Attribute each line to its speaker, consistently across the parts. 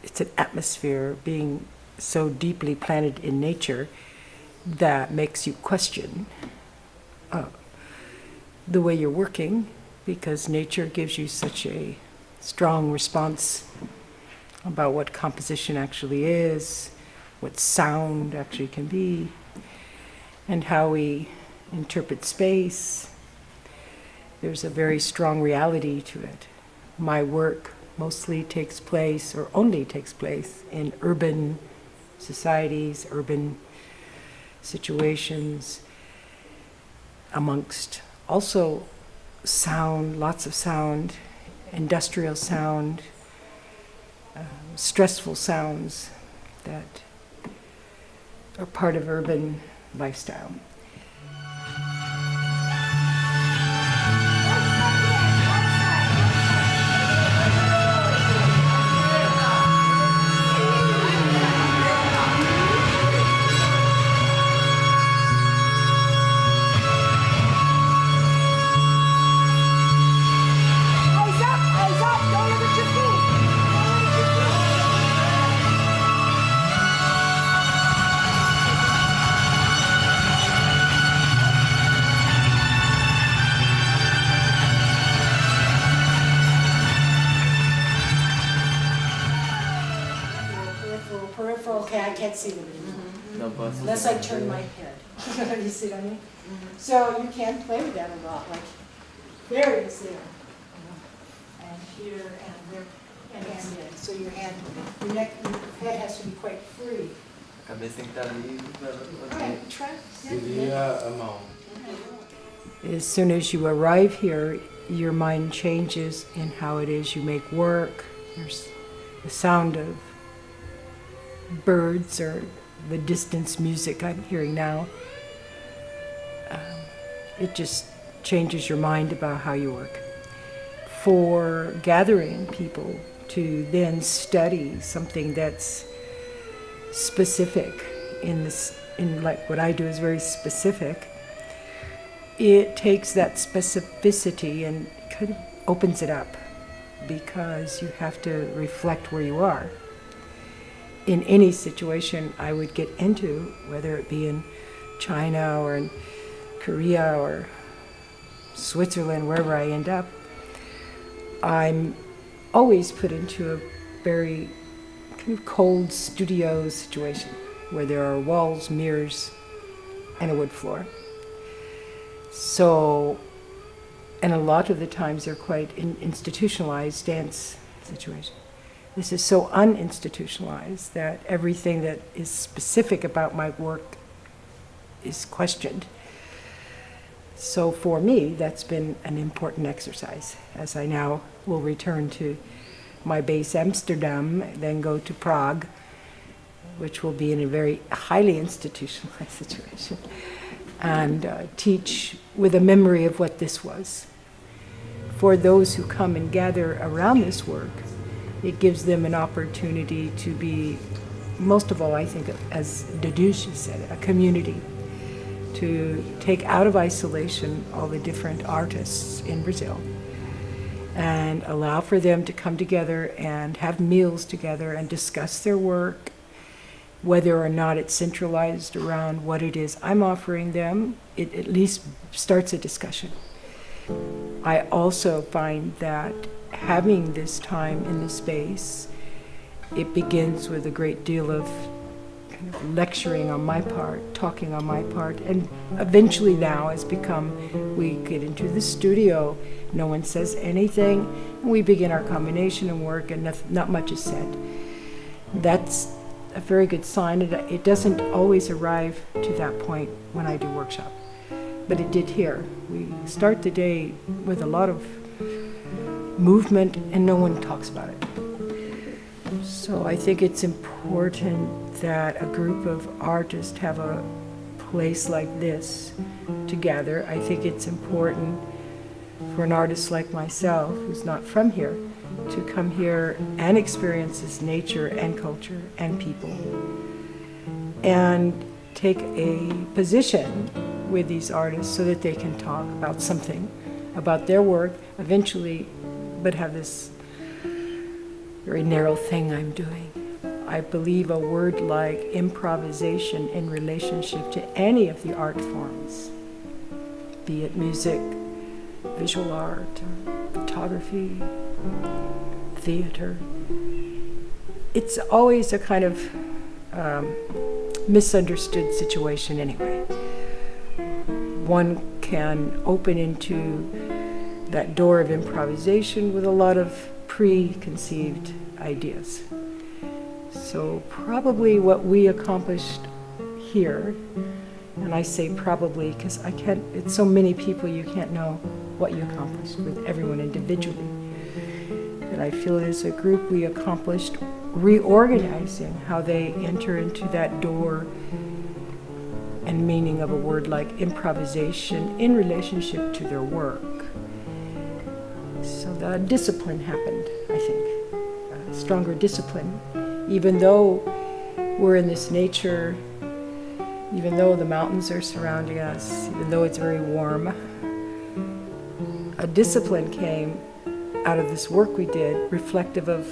Speaker 1: it's an atmosphere being so deeply planted in nature that makes you question the way you're working, because nature gives you such a strong response about what composition actually is, what sound actually can be, and how we interpret space. There's a very strong reality to it. My work mostly takes place, or only takes place, in urban societies, urban situations, amongst also sound, lots of sound, industrial sound, stressful sounds that are part of urban lifestyle. Okay, I can't see them anymore. Unless I turn my head. You see what I mean? So you can play with that a lot. Like, there it is there. And here, and there, and there. So your hand, your neck, your head has to be quite free.
Speaker 2: A cabeça tem que estar ali.
Speaker 1: Right, try.
Speaker 2: Seria a mão.
Speaker 1: As soon as you arrive here, your mind changes in how it is you make work. There's the sound of birds or the distance music I'm hearing now. It just changes your mind about how you work. For gathering people to then study something that's specific in like what I do is very specific, it takes that specificity and kind of opens it up, because you have to reflect where you are. In any situation I would get into, whether it be in China or in Korea or Switzerland, wherever I end up, I'm always put into a very kind of cold studio situation where there are walls, mirrors, and a wood floor. So, and a lot of the times they're quite institutionalized dance situations. This is so uninstitutionalized that everything that is specific about my work is questioned. So for me, that's been an important exercise, as I now will return to my base Amsterdam, then go to Prague, which will be in a very highly institutionalized situation, and teach with a memory of what this was. For those who come and gather around this work, it gives them an opportunity to be, most of all, I think, as Dudude said, a community, to take out of isolation all the different artists in Brazil and allow for them to come together and have meals together and discuss their work, whether or not it's centralized around what it is I'm offering them. It at least starts a discussion. I also find that having this time in the space, it begins with a great deal of kind of lecturing on my part, talking on my part, and eventually now has become, we get into the studio, no one says anything, and we begin our combination and work, and not much is said. That's a very good sign. It doesn't always arrive to that point when I do workshop, but it did here. We start the day with a lot of movement and no one talks about it. So I think it's important that a group of artists have a place like this to gather. I think it's important for an artist like myself, who's not from here, to come here and experience this nature and culture and people, and take a position with these artists so that they can talk about something, about their work, eventually, but have this very narrow thing I'm doing. I believe a word like improvisation in relationship to any of the art forms, be it music, visual art, photography, theater. It's always a kind of misunderstood situation anyway. One can open into that door of improvisation with a lot of preconceived ideas. So probably what we accomplished here, and I say probably because it's so many people you can't know what you accomplished with everyone individually. And I feel as a group we accomplished reorganizing how they enter into that door and meaning of a word like improvisation in relationship to their work. So the discipline happened, I think, a stronger discipline. Even though we're in this nature, even though the mountains are surrounding us, even though it's very warm, a discipline came out of this work we did, reflective of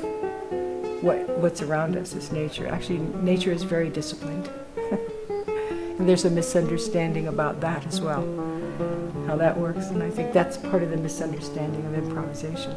Speaker 1: what's around us is nature. Actually, nature is very disciplined. And there's a misunderstanding about that as well, how that works. And I think that's part of the misunderstanding of improvisation.